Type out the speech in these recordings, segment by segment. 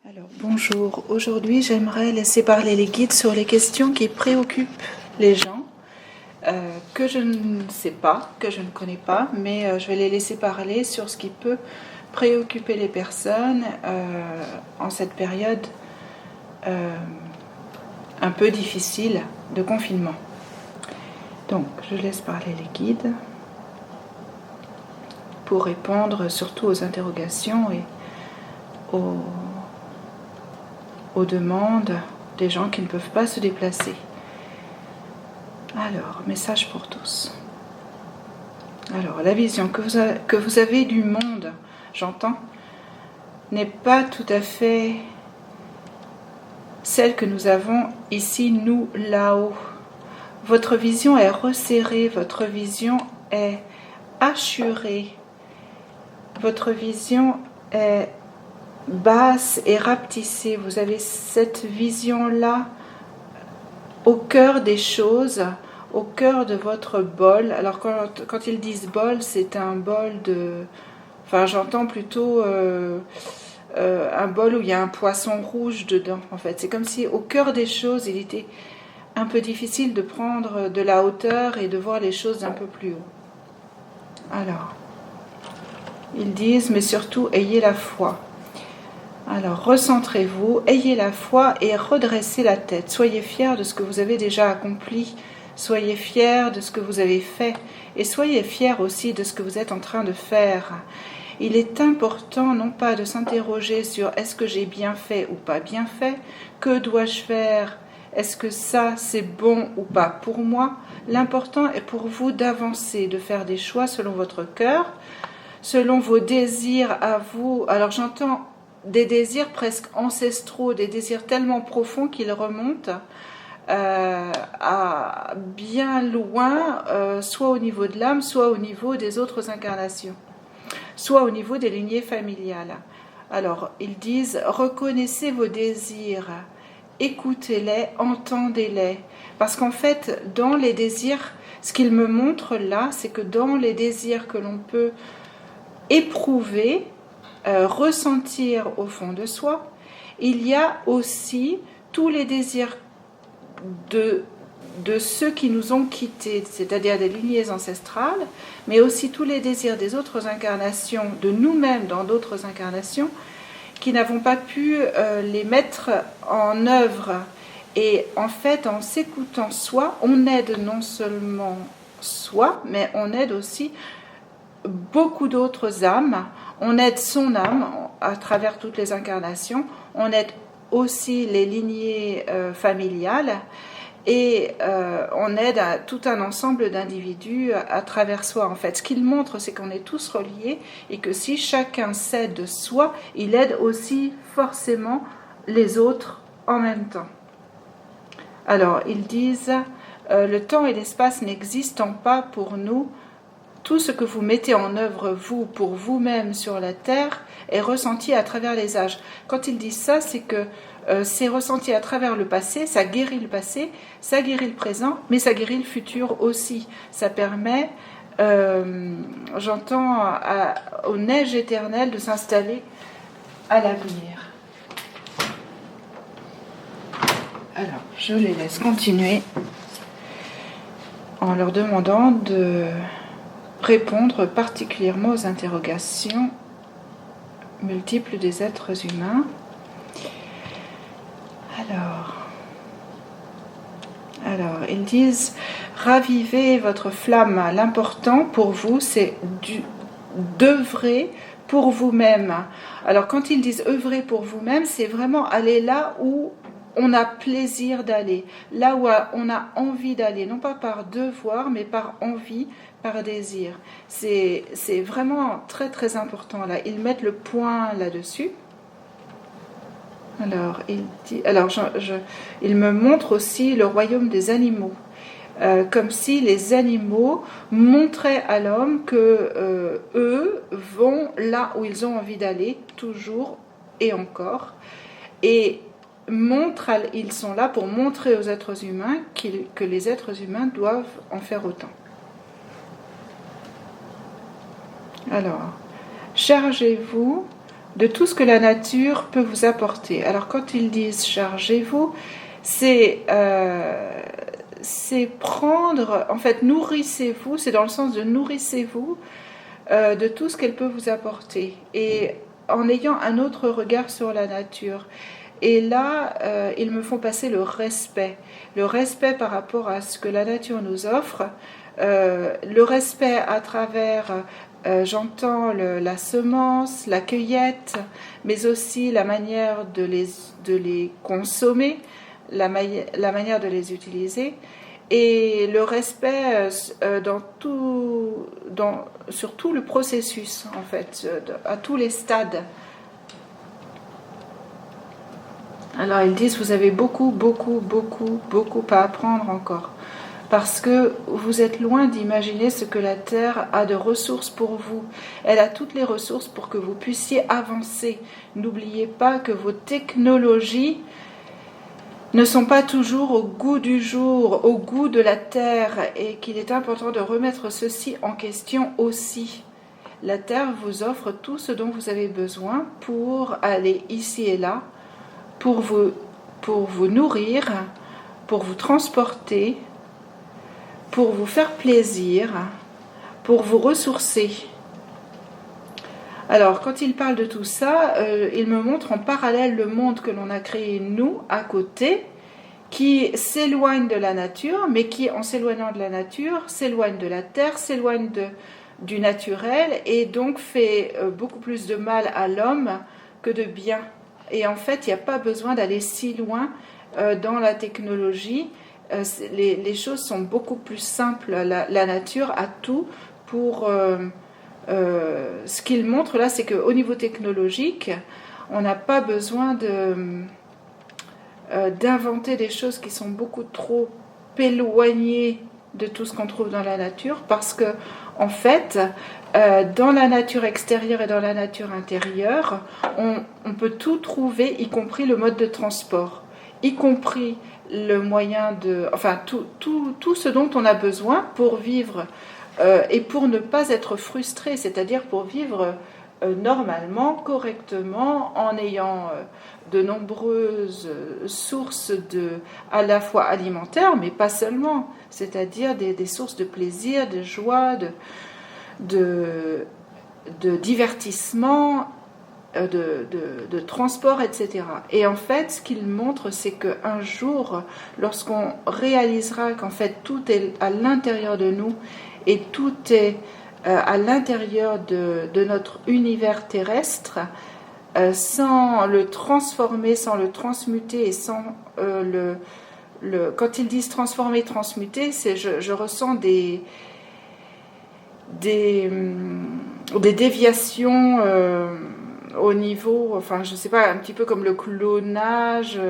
Alors bonjour, aujourd'hui j'aimerais laisser parler les guides sur les questions qui préoccupent les gens, que je ne sais pas, que je ne connais pas, mais je vais les laisser parler sur ce qui peut préoccuper les personnes en cette période un peu difficile de confinement. Donc je laisse parler les guides pour répondre surtout aux interrogations et aux demandes des gens qui ne peuvent pas se déplacer. Alors, message pour tous. Alors, la vision que vous avez du monde, j'entends, n'est pas tout à fait celle que nous avons ici, nous, là-haut. Votre vision est resserrée, votre vision est assurée, votre vision est basse et rapetissée. Vous avez cette vision-là au cœur des choses, au cœur de votre bol. Alors quand ils disent bol, c'est un bol de... Enfin, j'entends plutôt un bol où il y a un poisson rouge dedans, en fait. C'est comme si au cœur des choses, il était un peu difficile de prendre de la hauteur et de voir les choses d'un peu plus haut. Alors, ils disent, mais surtout, ayez la foi. Alors, recentrez-vous, ayez la foi et redressez la tête. Soyez fiers de ce que vous avez déjà accompli. Soyez fiers de ce que vous avez fait. Et soyez fiers aussi de ce que vous êtes en train de faire. Il est important non pas de s'interroger sur est-ce que j'ai bien fait ou pas bien fait, que dois-je faire, est-ce que ça c'est bon ou pas pour moi. L'important est pour vous d'avancer, de faire des choix selon votre cœur, selon vos désirs à vous. Alors j'entends des désirs presque ancestraux, des désirs tellement profonds qu'ils remontent à bien loin, soit au niveau de l'âme, soit au niveau des autres incarnations, soit au niveau des lignées familiales. Alors, ils disent, reconnaissez vos désirs, écoutez-les, entendez-les. Parce qu'en fait, dans les désirs, ce qu'ils me montrent là, c'est que dans les désirs que l'on peut éprouver, ressentir au fond de soi, il y a aussi tous les désirs de ceux qui nous ont quittés, c'est-à-dire des lignées ancestrales, mais aussi tous les désirs des autres incarnations, de nous-mêmes dans d'autres incarnations, qui n'avons pas pu les mettre en œuvre. Et en fait, en s'écoutant soi, on aide non seulement soi, mais on aide aussi beaucoup d'autres âmes. On aide son âme à travers toutes les incarnations. On aide aussi les lignées familiales. Et on aide à tout un ensemble d'individus à travers soi. En fait, ce qu'il montre, c'est qu'on est tous reliés et que si chacun s'aide de soi, il aide aussi forcément les autres en même temps. Alors, ils disent, le temps et l'espace n'existant pas pour nous, tout ce que vous mettez en œuvre, vous, pour vous-même sur la terre, est ressenti à travers les âges. Quand ils disent ça, c'est que c'est ressenti à travers le passé, ça guérit le passé, ça guérit le présent, mais ça guérit le futur aussi. Ça permet, j'entends, aux neiges éternelles de s'installer à l'avenir. Alors, je les laisse continuer en leur demandant de répondre particulièrement aux interrogations multiples des êtres humains. Alors, ils disent, ravivez votre flamme. L'important pour vous, c'est d'œuvrer pour vous-même. Alors, quand ils disent œuvrer pour vous-même, c'est vraiment aller là où on a plaisir d'aller, là où on a envie d'aller, non pas par devoir, mais par envie, par désir. C'est vraiment très très important là. Ils mettent le point là-dessus. Alors, il me montre aussi le royaume des animaux, comme si les animaux montraient à l'homme que eux vont là où ils ont envie d'aller, toujours et encore, et ils sont là pour montrer aux êtres humains que les êtres humains doivent en faire autant. Alors, chargez-vous de tout ce que la nature peut vous apporter. Alors quand ils disent chargez-vous, c'est prendre, en fait nourrissez-vous, c'est dans le sens de nourrissez-vous de tout ce qu'elle peut vous apporter, et en ayant un autre regard sur la nature. Et là, ils me font passer le respect par rapport à ce que la nature nous offre, le respect à travers, j'entends la semence, la cueillette, mais aussi la manière de les consommer, la manière de les utiliser, et le respect sur tout le processus, en fait, à tous les stades. Alors ils disent, vous avez beaucoup à apprendre encore, parce que vous êtes loin d'imaginer ce que la Terre a de ressources pour vous. Elle a toutes les ressources pour que vous puissiez avancer. N'oubliez pas que vos technologies ne sont pas toujours au goût du jour, au goût de la Terre, et qu'il est important de remettre ceci en question aussi. La Terre vous offre tout ce dont vous avez besoin pour aller ici et là, pour vous nourrir, pour vous transporter, pour vous faire plaisir, pour vous ressourcer. Alors, quand il parle de tout ça, il me montre en parallèle le monde que l'on a créé, nous, à côté, qui s'éloigne de la nature, mais qui, en s'éloignant de la nature, s'éloigne de la terre, s'éloigne du naturel, et donc fait beaucoup plus de mal à l'homme que de bien. Et en fait, il n'y a pas besoin d'aller si loin dans la technologie. Les choses sont beaucoup plus simples. La nature a tout pour... ce qu'il montre là, c'est qu'au niveau technologique, on n'a pas besoin d'inventer des choses qui sont beaucoup trop éloignées de tout ce qu'on trouve dans la nature, parce que en fait, dans la nature extérieure et dans la nature intérieure, on peut tout trouver, y compris le mode de transport, y compris le moyen de... Enfin, tout ce dont on a besoin pour vivre et pour ne pas être frustré, c'est-à-dire pour vivre normalement, correctement, en ayant de nombreuses sources à la fois alimentaires, mais pas seulement, c'est-à-dire des sources de plaisir, de joie, de divertissement, de transport, etc. Et en fait, ce qu'il montre, c'est qu'un jour, lorsqu'on réalisera qu'en fait tout est à l'intérieur de nous, et tout est à l'intérieur de notre univers terrestre, sans le transformer, sans le transmuter, et sans quand ils disent transformer, transmuter, je ressens des déviations au niveau, enfin je sais pas, un petit peu comme le clonage,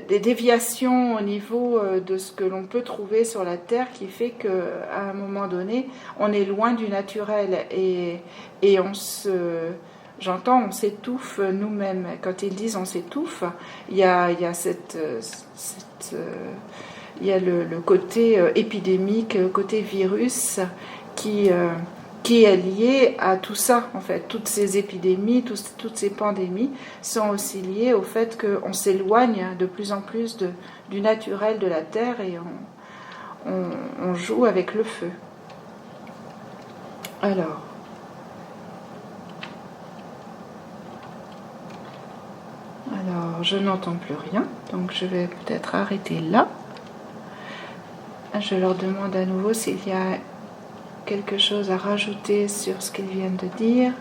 des déviations au niveau de ce que l'on peut trouver sur la Terre, qui fait qu'à un moment donné, on est loin du naturel, et on s'étouffe nous-mêmes. Quand ils disent on s'étouffe, il y a le côté épidémique, le côté virus qui est lié à tout ça, en fait. Toutes ces épidémies, toutes ces pandémies sont aussi liées au fait qu'on s'éloigne de plus en plus du naturel de la Terre, et on joue avec le feu. Alors, je n'entends plus rien, donc je vais peut-être arrêter là. Je leur demande à nouveau s'il y a quelque chose à rajouter sur ce qu'ils viennent de dire.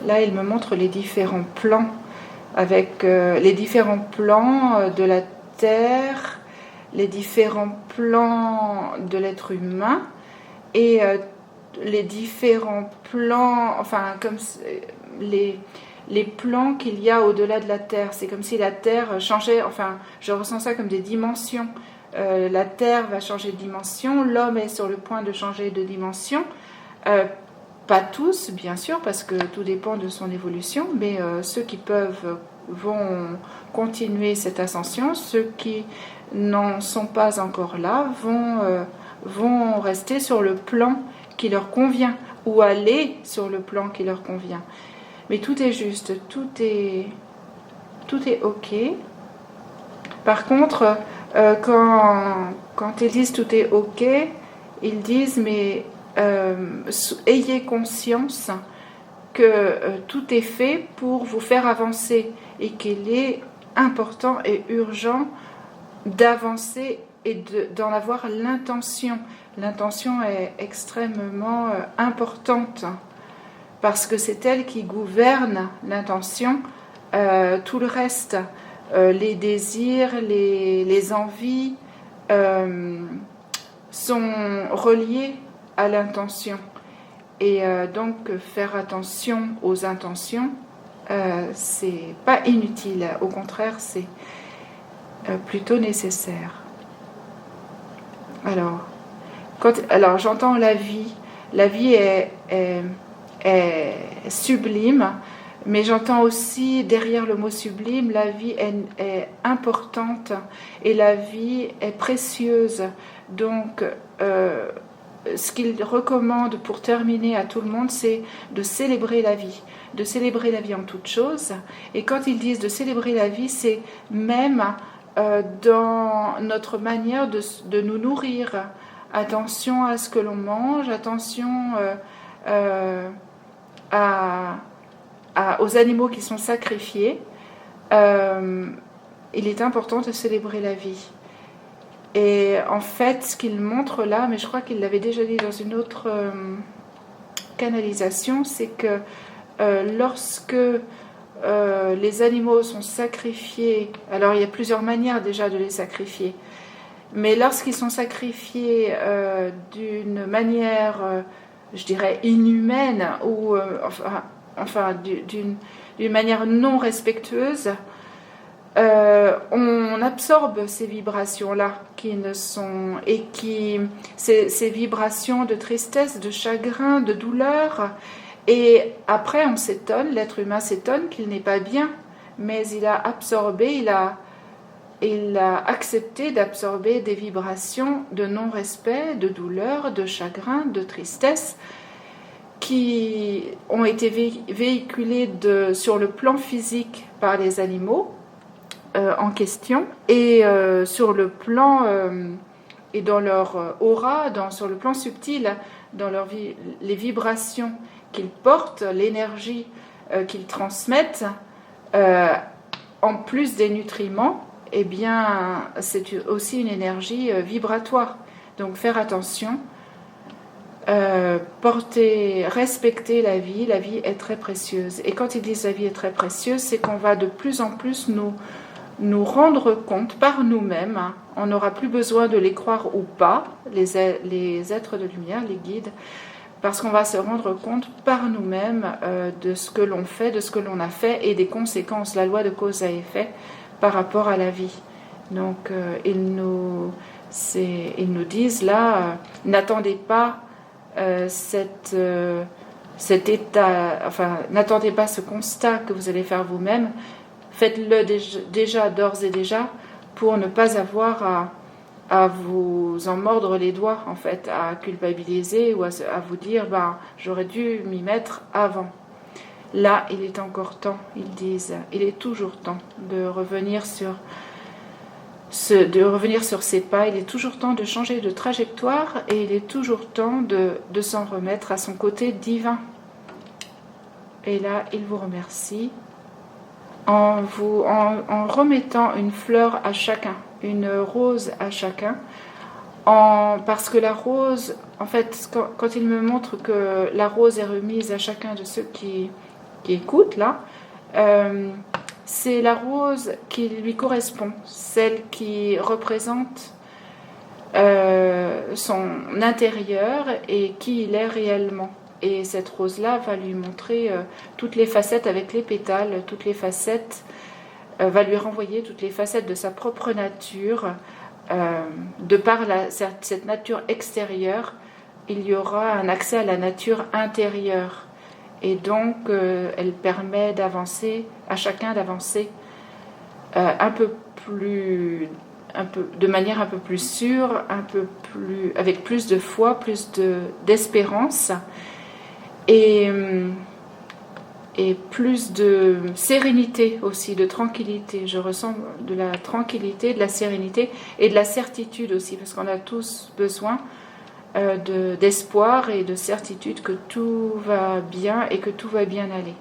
Là, ils me montrent les différents plans, avec les différents plans de la Terre, les différents plans de l'être humain, et les différents plans, enfin, comme les plans qu'il y a au-delà de la Terre. C'est comme si la Terre changeait, enfin, je ressens ça comme des dimensions. La Terre va changer de dimension, l'homme est sur le point de changer de dimension. Pas tous, bien sûr, parce que tout dépend de son évolution, mais ceux qui peuvent vont continuer cette ascension, ceux qui n'en sont pas encore là vont rester sur le plan qui leur convient, ou aller sur le plan qui leur convient. mais tout est juste, tout est ok. Par contre, quand ils disent tout est ok, ils disent mais ayez conscience que tout est fait pour vous faire avancer et qu'il est important et urgent d'avancer et d'en avoir l'intention. L'intention est extrêmement importante parce que c'est elle qui gouverne l'intention. Tout le reste, les désirs, les envies sont reliés à l'intention. Et donc faire attention aux intentions, c'est pas inutile, au contraire c'est plutôt nécessaire. Alors j'entends la vie est sublime, mais j'entends aussi derrière le mot sublime, la vie est importante et la vie est précieuse. Donc ce qu'il recommande pour terminer à tout le monde, c'est de célébrer la vie en toute chose. Et quand ils disent de célébrer la vie, c'est même dans notre manière de nous nourrir. Attention à ce que l'on mange, attention aux animaux qui sont sacrifiés. Il est important de célébrer la vie. Et en fait, ce qu'il montre là, mais je crois qu'il l'avait déjà dit dans une autre canalisation, c'est que lorsque les animaux sont sacrifiés, alors il y a plusieurs manières déjà de les sacrifier, mais lorsqu'ils sont sacrifiés d'une manière, je dirais, inhumaine, ou d'une manière non respectueuse, on absorbe ces vibrations-là ces vibrations de tristesse, de chagrin, de douleur, et après on s'étonne, l'être humain s'étonne qu'il n'est pas bien, mais il a absorbé, il a accepté d'absorber des vibrations de non-respect, de douleur, de chagrin, de tristesse, qui ont été véhiculées sur le plan physique par les animaux en question, et sur le plan et dans leur aura, sur le plan subtil, dans les vibrations qu'ils portent, l'énergie qu'ils transmettent, en plus des nutriments, eh bien c'est aussi une énergie vibratoire. Donc faire attention, respecter la vie est très précieuse. Et quand ils disent la vie est très précieuse, c'est qu'on va de plus en plus nous rendre compte par nous-mêmes, on n'aura plus besoin de les croire ou pas, les êtres de lumière, les guides, parce qu'on va se rendre compte par nous-mêmes de ce que l'on fait, de ce que l'on a fait et des conséquences, la loi de cause à effet par rapport à la vie. Donc ils nous disent là, n'attendez pas cet état, n'attendez pas ce constat que vous allez faire vous-même. Faites-le déjà, d'ores et déjà, pour ne pas avoir à vous en mordre les doigts, en fait, à culpabiliser ou à vous dire j'aurais dû m'y mettre avant. Là, il est encore temps, ils disent, il est toujours temps de revenir sur ses pas, il est toujours temps de changer de trajectoire et il est toujours temps de s'en remettre à son côté divin. Et là, il vous remercie en remettant une fleur à chacun, une rose à chacun, parce que la rose, en fait, quand il me montre que la rose est remise à chacun de ceux qui écoutent là, c'est la rose qui lui correspond, celle qui représente son intérieur et qui il est réellement. Et cette rose-là va lui montrer toutes les facettes avec les pétales, toutes les facettes, va lui renvoyer toutes les facettes de sa propre nature. De par cette nature extérieure, il y aura un accès à la nature intérieure. Et donc, elle permet d'avancer, à chacun d'avancer de manière un peu plus sûre, avec plus de foi, plus d'espérance. Et et plus de sérénité aussi, de tranquillité. Je ressens de la tranquillité, de la sérénité et de la certitude aussi, parce qu'on a tous besoin d'espoir et de certitude que tout va bien et que tout va bien aller.